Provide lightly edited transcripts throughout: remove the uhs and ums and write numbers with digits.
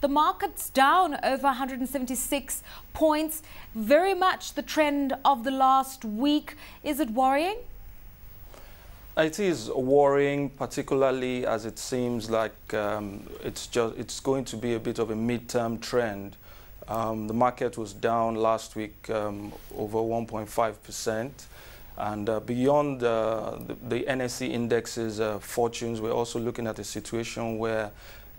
The market's down over 176 points, very much the trend of the last week. Is it worrying? It is worrying, particularly as it seems like it's going to be a bit of a midterm trend. The market was down last week over 1.5%, and beyond the NSE index's fortunes, we're also looking at a situation where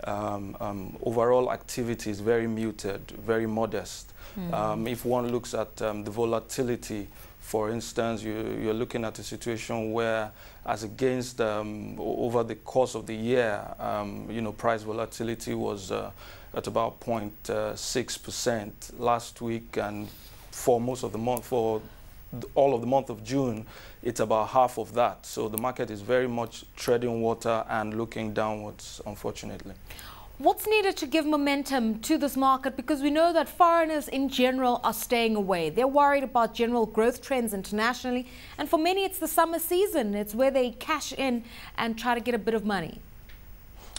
overall activity is very muted, very modest. If one looks at the volatility, for instance, you're looking at a situation where, as against over the course of the year, price volatility was at about 0.6% last week, and for most of the month, for all of the month of June, it's about half of that. So the market is very much treading water and looking downwards, unfortunately. What's needed to give momentum to this market? Because we know that foreigners in general are staying away. They're worried about general growth trends internationally. And for many, it's the summer season. It's where they cash in and try to get a bit of money.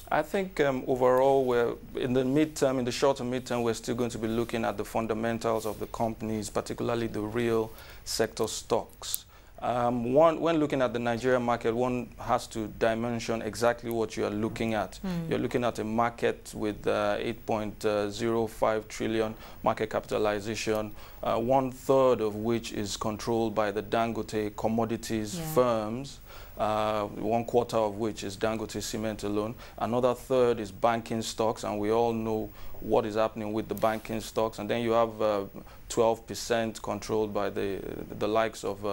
I think overall, we're in the midterm, in the short and midterm, we're still going to be looking at the fundamentals of the companies, particularly the real sector stocks. When looking at the Nigerian market, one has to dimension exactly what you are looking at. You're looking at a market with 8.05 trillion market capitalization, 1/3 of which is controlled by the Dangote commodities firms, 1/4 of which is Dangote cement alone. Another 1/3 is banking stocks, and we all know what is happening with the banking stocks. And then you have 12% controlled by the likes of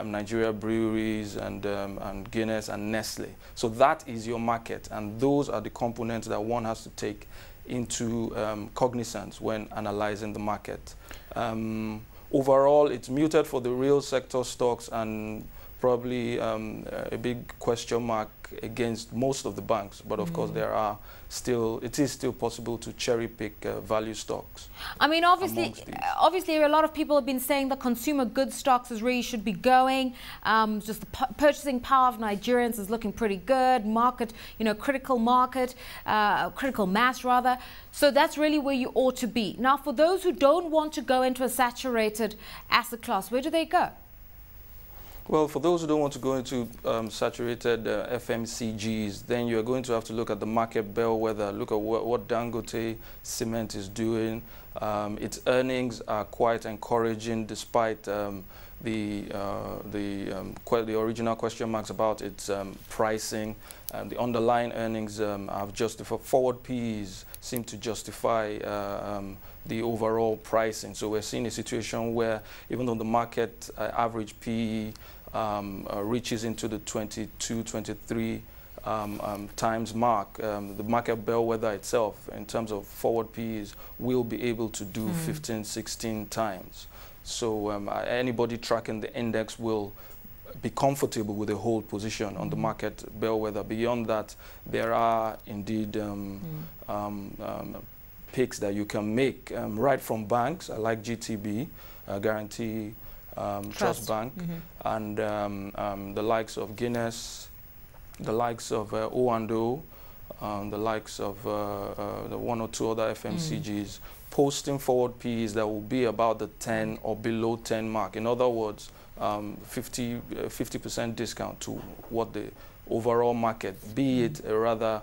Nigeria breweries and Guinness and Nestle. So that is your market, and those are the components that one has to take into cognizance when analyzing the market. Overall, it's muted for the real sector stocks, and probably a big question mark against most of the banks. But of course, it is still possible to cherry pick value stocks. I mean, obviously, a lot of people have been saying that consumer goods stocks really should be going. Just the purchasing power of Nigerians is looking pretty good. Market, critical mass rather. So that's really where you ought to be. Now, for those who don't want to go into a saturated asset class, where do they go? Well, for those who don't want to go into saturated FMCGs, then you're going to have to look at the market bellwether, look at what Dangote cement is doing. Its earnings are quite encouraging, despite the original question marks about its pricing. The underlying earnings have justified, forward PEs seem to justify the overall pricing. So we're seeing a situation where, even though the market average PE reaches into the 22, 23 times mark, the market bellwether itself, in terms of forward PEs, will be able to do 15, 16 times. So anybody tracking the index will be comfortable with a hold position on the market bellwether. Beyond that, there are indeed picks that you can make right from banks. I like GTB, Guarantee Trust Bank, and the likes of Guinness, the likes of O&O, the likes of the one or two other FMCGs, posting forward PEs that will be about the 10 or below 10 mark. In other words, 50% discount to what the overall market, be it a rather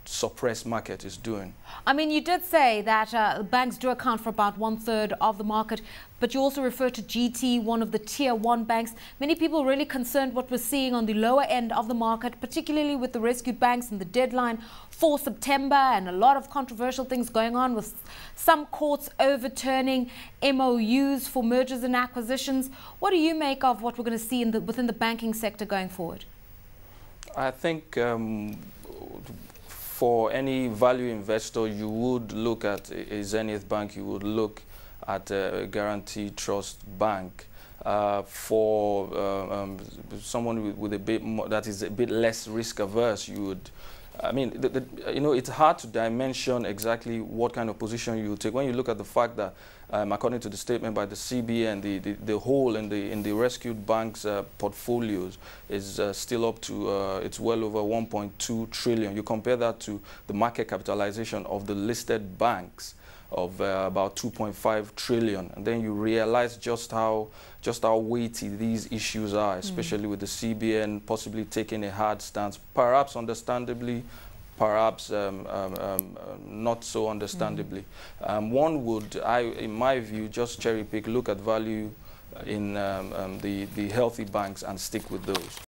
suppressed market, is doing. I mean, you did say that banks do account for about 1/3 of the market, but you also refer to GT, one of the tier 1 banks. Many people really concerned what we're seeing on the lower end of the market, particularly with the rescued banks and the deadline for September, and a lot of controversial things going on with some courts overturning MOUs for mergers and acquisitions. What do you make of what we're going to see within the banking sector going forward? I think for any value investor, you would look at a Zenith Bank, you would look at a Guarantee Trust Bank. For someone with a bit more, that is a bit less risk averse, you would I mean, you know, it's hard to dimension exactly what kind of position you take when you look at the fact that, according to the statement by the CBN, the whole in the rescued banks' portfolios is still up to it's well over 1.2 trillion. You compare that to the market capitalization of the listed banks of about 2.5 trillion, and then you realize just how weighty these issues are, especially with the CBN possibly taking a hard stance, perhaps understandably, perhaps not so understandably. One would, in my view, just cherry pick, look at value in the healthy banks and stick with those.